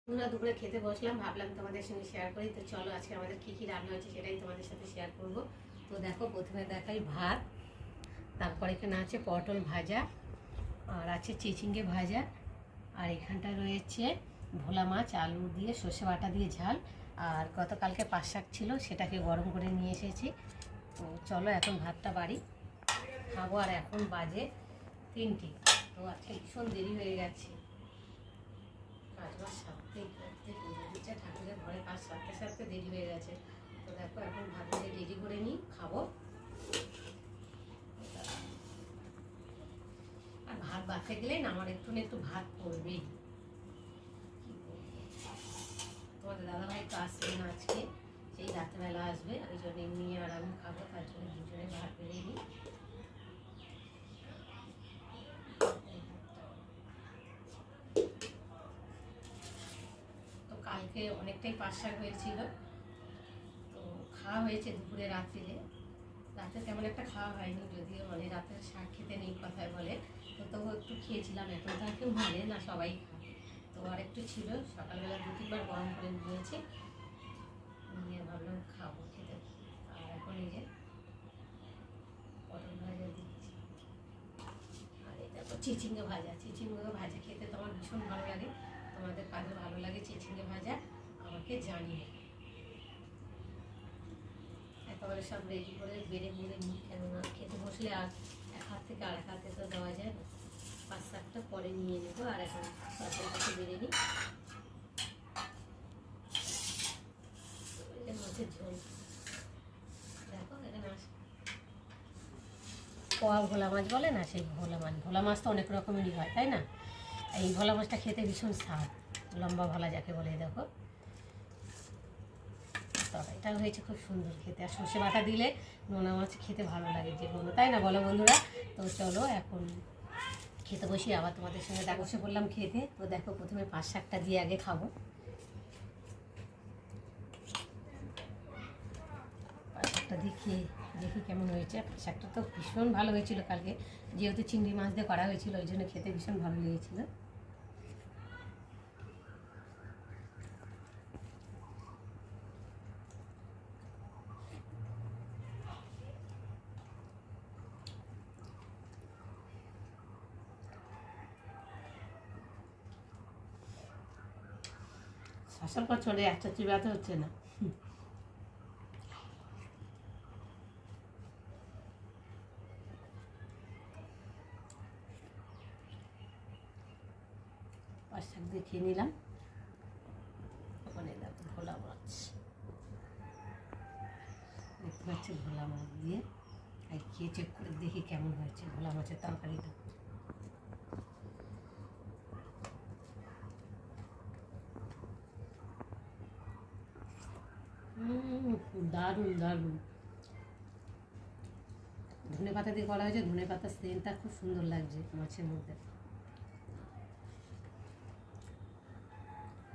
আমরা দুপুরে খেতে বসলাম, ভাবলাম তোমাদের সঙ্গে শেয়ার করি। তো চলো আজকে আমাদের কী কী রান্না হয়েছে সেটাই তোমাদের সাথে শেয়ার করব। তো দেখো, প্রথমে দেখাই ভাত, তারপর এখানে আছে পটল ভাজা, আর আছে চিচিঙ্গে ভাজা, আর এখানটা রয়েছে ভোলা মাছ আলু দিয়ে সর্ষে বাটা দিয়ে ঝাল, আর গতকালকে পাট শাক ছিল সেটাকে গরম করে নিয়ে এসেছি। তো চলো এখন ভাতটা বাড়ি খাবো। আর এখন বাজে 3টে। তো আজকে ভীষণ দেরি হয়ে গেছে, কাজবাজ সারতে করতে পুজো দিচ্ছে ঠাকুরের ঘরে, কাজ সারতে সারতে দেরি হয়ে গেছে। তো দেখো এখন ভাতটা রেডি করে নিই, খাবো। আর ভাত বাড়তে গেলে না আমার একটু না একটু ভাত পড়বেই। তোমাদের দাদাভাই তো আসবে না আজকে, সেই রাত্রেবেলা আসবে, ওই জন্য এমনি আর আমি খাবো, তার জন্য দুজনে ভাত বেড়ে নিই। তো কালকে অনেকটাই পাট শাক হয়েছিল, তো খাওয়া হয়েছে দুপুরে রাত্রিরে। রাতে তেমন একটা খাওয়া হয়নি, যদিও মানে রাতের শাক খেতে নেই কথায় বলে, তো তবু একটু খেয়েছিলাম। এখন তো আর কেউ মানে না, সবাই খায়। তো আর একটু ছিল, সকালবেলা 2-3 বার গরম করে নিয়েছি, নিয়ে ভাবলাম খাবো খেতে। আর এখন এই যে পটল ভাজা দিচ্ছি, আর এটা তো চিচিঙ্গে ভাজা। চিচিঙ্গে ভাজা খেতে তো আমার ভীষণ ভালো লাগে। তোমাদের কাদের ভালো লাগে চিচিঙ্গে ভাজা আমাকে জানিয়ে। একেবারে সব রেডি করে বেড়ে মুড়ে নিই, কেননা খেতে বসলে আর এক হাত থেকে আর এক হাতে তো দেওয়া যায় না। পাঁচ সাতটা পরে নিয়ে নেবো, আর এখন তরকারিটাকে বেড়ে নিই। মাছের ঝোল দেখো এখানে পোয়া ভোলা মাছ বলে না, সেই ভোলা মাছ। ভোলা মাছ তো অনেক রকমেরই হয়, তাই না? এই ভোলা মাছটা খেতে ভীষণ স্বাদ, লম্বা ভোলা যাকে বলে। দেখো তরকারিটাও হয়েছে খুব সুন্দর খেতে, আর সর্ষে বাটা দিলে নোনা মাছ খেতে ভালো লাগে যে কোনো, তাই না বলো বন্ধুরা? তো চলো এখন খেতে বসি, আবার তোমাদের সঙ্গে দেখা। বসে বললাম খেতে। তো দেখো প্রথমে পাট শাকটা দিয়ে আগে খাবো। পাট শাকটা দিয়ে খেয়ে দেখি কেমন হয়েছে। পাট শাকটা তো ভীষণ ভালো হয়েছিল কালকে, যেহেতু চিংড়ি মাছ দিয়ে করা হয়েছিল, ওই জন্য খেতে ভীষণ ভালো লেগেছিলো। শাসন পর চলে একটা চিবাতে হচ্ছে না। পাট শাক দিয়ে খেয়ে নিলাম। ওখানে দেখো ভোলা মাছ, দেখতে পাচ্ছি ভোলা মাছ দিয়ে, আর খেয়ে চেক করে দেখি কেমন হয়েছে ভোলা মাছের তরকারিটা। দারুণ দারুণ। ধনে পাতা দিয়ে করা হয়েছে, ধনে পাতার সেন্টটা খুব সুন্দর লাগছে মাছের মধ্যে।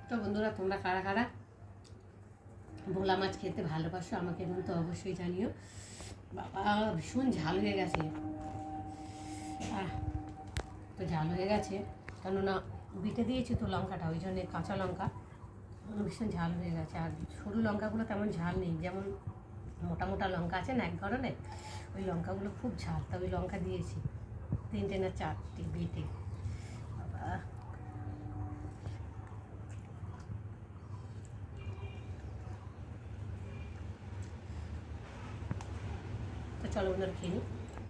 তো বন্ধুরা, তোমরা কারা কারা ভোলা মাছ খেতে ভালোবাসো আমাকে কিন্তু অবশ্যই জানিও। বাবা ভীষণ ঝাল হয়ে গেছে, তো ঝাল হয়ে গেছে কেননা বিটে দিয়েছি তো লঙ্কাটা, ওই জন্যে কাঁচা লঙ্কা ভীষণ ঝাল হয়ে গেছে। আর সরু লঙ্কাগুলো তেমন ঝাল নেই, যেমন মোটা মোটা লঙ্কা আছে না এক ধরনের, ওই লঙ্কাগুলো খুব ঝাল, তা ওই লঙ্কা দিয়েছি 3টে না 4টে বেটে। বাবা তো চলো বন্ধুরা খেয়ে নিই।